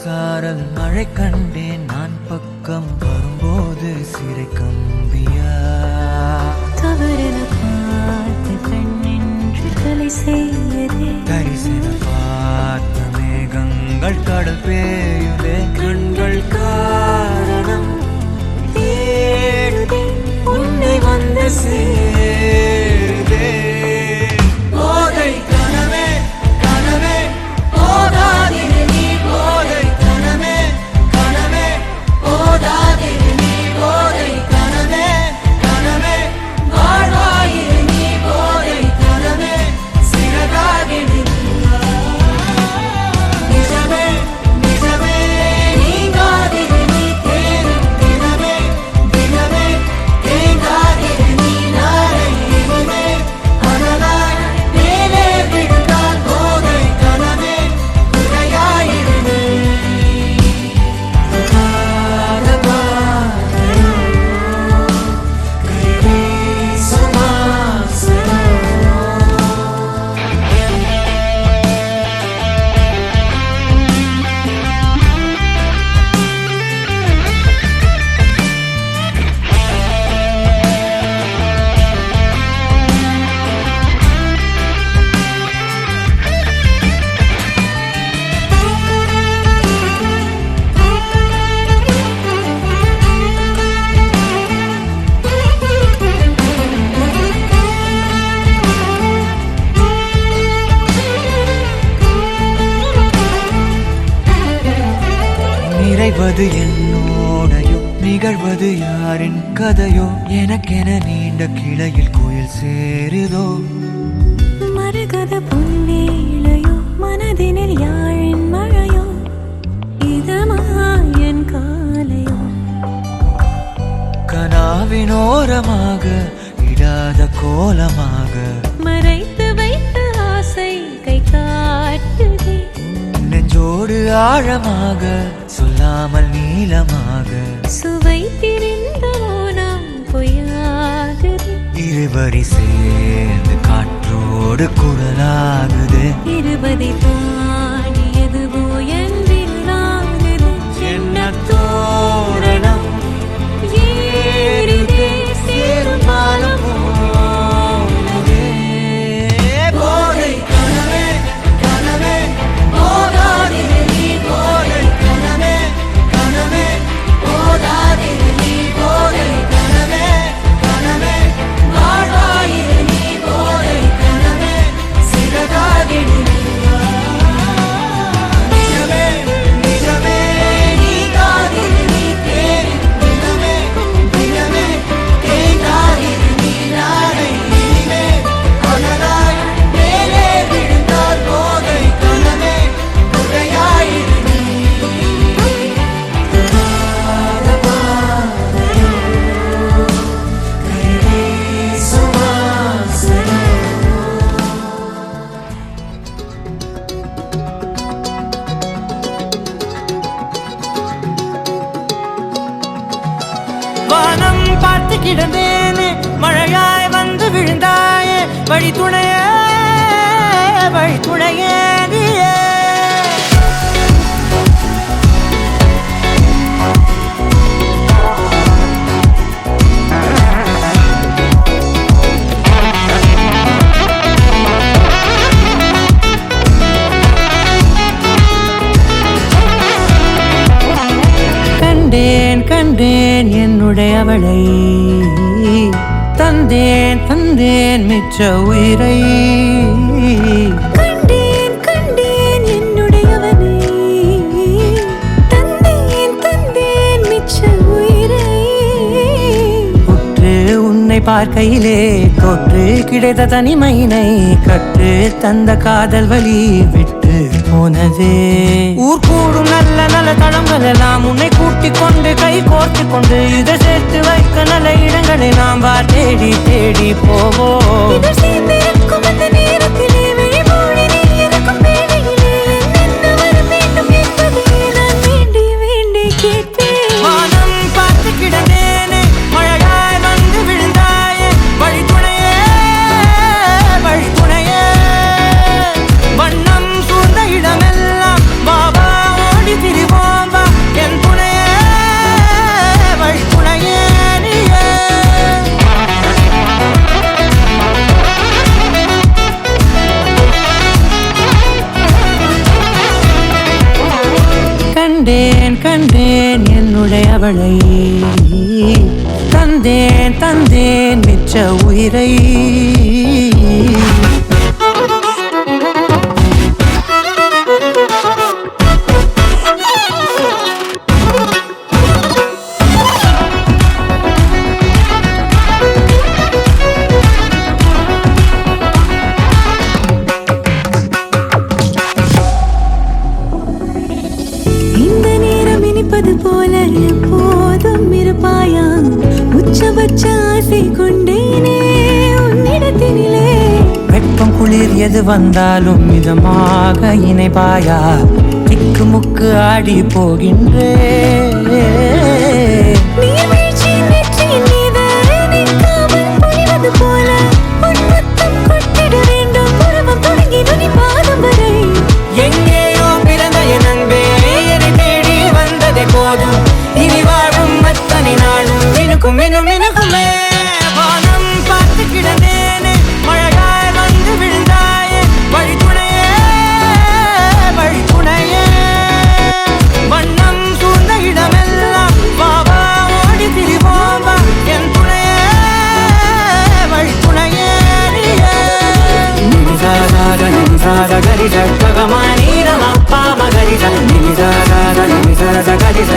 சாரல் மழை கண்டேன் நான் பக்கம் வரும்போது சிறை கம்பியா தவறென பார்த்து கண்ணின்று கலை செய்யதே தரிசன பார்த்த மேகங்கள் கடல் பேயுதே கண்கள் காரணம் தேடுதே உன்னை வந்து சேருதே போதை கனவே கனவே போதாதிரு நீ போதை கனவே கனவே போதாதிரு நீ போதை கனவே கனவே வாழ்வாயிரு நீ போதை கனவே சிறகாகிடு நிஜமே நிஜமே நீங்காதிரு நீ தேரும் தினமே தினமே தேங்காதிரு நீ நாளை இனிமே அனலாய் மேலே விழுந்தால் போதை கனவே குறையாயிரு நீ நிறைவது என்னோடையோ நிகழ்வது யாரின் கதையோ எனக்கென நீண்ட கிளையில் கோயில் சேருதோ மரகத பொன்வேளையோ மனதினில் யாழின் மழையோ இதமாயன் காலையோ கனாவினோரமாக இடாத கோலமாக மறைத்து வைத்த ஆசை கை காட்டுதே நெஞ்சோடு ஆழமாக சொல்லாமல் நீளமாக சுவை திரிந்த மோனம் பொய்யாகுது இருவரி சேர்ந்து காற்றோடு குரலாகுது இருபதை தாண்டியதுவோ என்றில்லாகுது என்ன தோரணம் ஏறிதே சேரும் பாலம் போனதே. போதை கனவே கனவே போதாதிரு நீ போதை கனவே கனவே போதாதிரு நீ போதை கனவே கனவே வாழ்வாயிரு நீ போதை கனவே சிறகாகிடு நிஜமே நிஜமே நீங்காதிரு நீ தேரும் தினமே தினமே தேங்காதிரு நீ நாளை இனிமே அனலாய் மேலே விழுந்தால் போதை கனவே குறையாயிரு நீ வானம் பார்த்து கிடந்தேனே மழையாய் வந்து விழுந்தாயே வழி துணையே நீயே கண்டேன் கண்டேன் என்னுடையவளை தந்தேன் தந்தேன் மிச்ச உயிரை கண்டேன் கண்டேன் என்னுடையவனை தந்தேன் தந்தேன் மிச்ச உயிரை உற்று உன்னை பார்க்கையிலே தொற்று கிடைத்த தனிமையினை கற்று தந்த காதல் வழி விட்டு போனதே ஊர் கூடும் நல்ல நல்ல தளங்கள் எல்லாம் உன்னை கூட்டிக் கொண்டு கை கோர்த்து கொண்டு இதை சேர்த்து வைக்க நல்ல இடங்களை நாம் தேடி தேடி போவோம் இதழ் சேர்ந்திருக்கும் அந்த நேரத்திலே விழிமூடி நீ இருக்கும் வேளையிலே என்னென்ன வர வேண்டும் என்பதை நான் வேண்டி வேண்டி கேட்பேன் வானம் பார்த்து கிடந்தேனே மழையாய் வந்து விழுந்தாயே வழி துணையே வண்ணம் சூழ்ந்த இடமெல்லாம் பாபா ஓடி திரிவோம் என்னுடையவளை தந்தேன் தந்தேன் மிச்ச உயிரை இந்த நேரம் இனிப்பது போல எப்போதும் இருப்பாயா உச்சபட்ச ஆசை கொண்டேனே உன்னிடத்தினிலே வெப்பம் குளிர் எது வந்தாலும் மிதமாக இணைப்பாயா திக்கு முக்கு ஆடி போகின்றே நீர்வீழ்ச்சியின் நெற்றியின் மீது நிற்காமல் பொழிவது போல உன் முத்தம் கொட்டிட வேண்டும் உருவம் தொடங்கி நுனி பாதம் வரை எங்கேயோ பிறந்த என் அன்பே என்னை தேடி வந்ததே போதும் இனி வாழும் அத்தனை நாளும் மினுக்கும் மினுக்குமே வானம் பார்த்து கிடந்தேனே மழையாய் வந்து விழுந்தாயே வழித்துணையே வழித்துணையே வண்ணம் சூழ்ந்த இடமெல்லாம் பாவா ஓடி திரிவோம் வா என் துணையே வழித்துணையே நிமிசார கரிச ககமா நீரமா பாம கரிச நிமிசார கரிச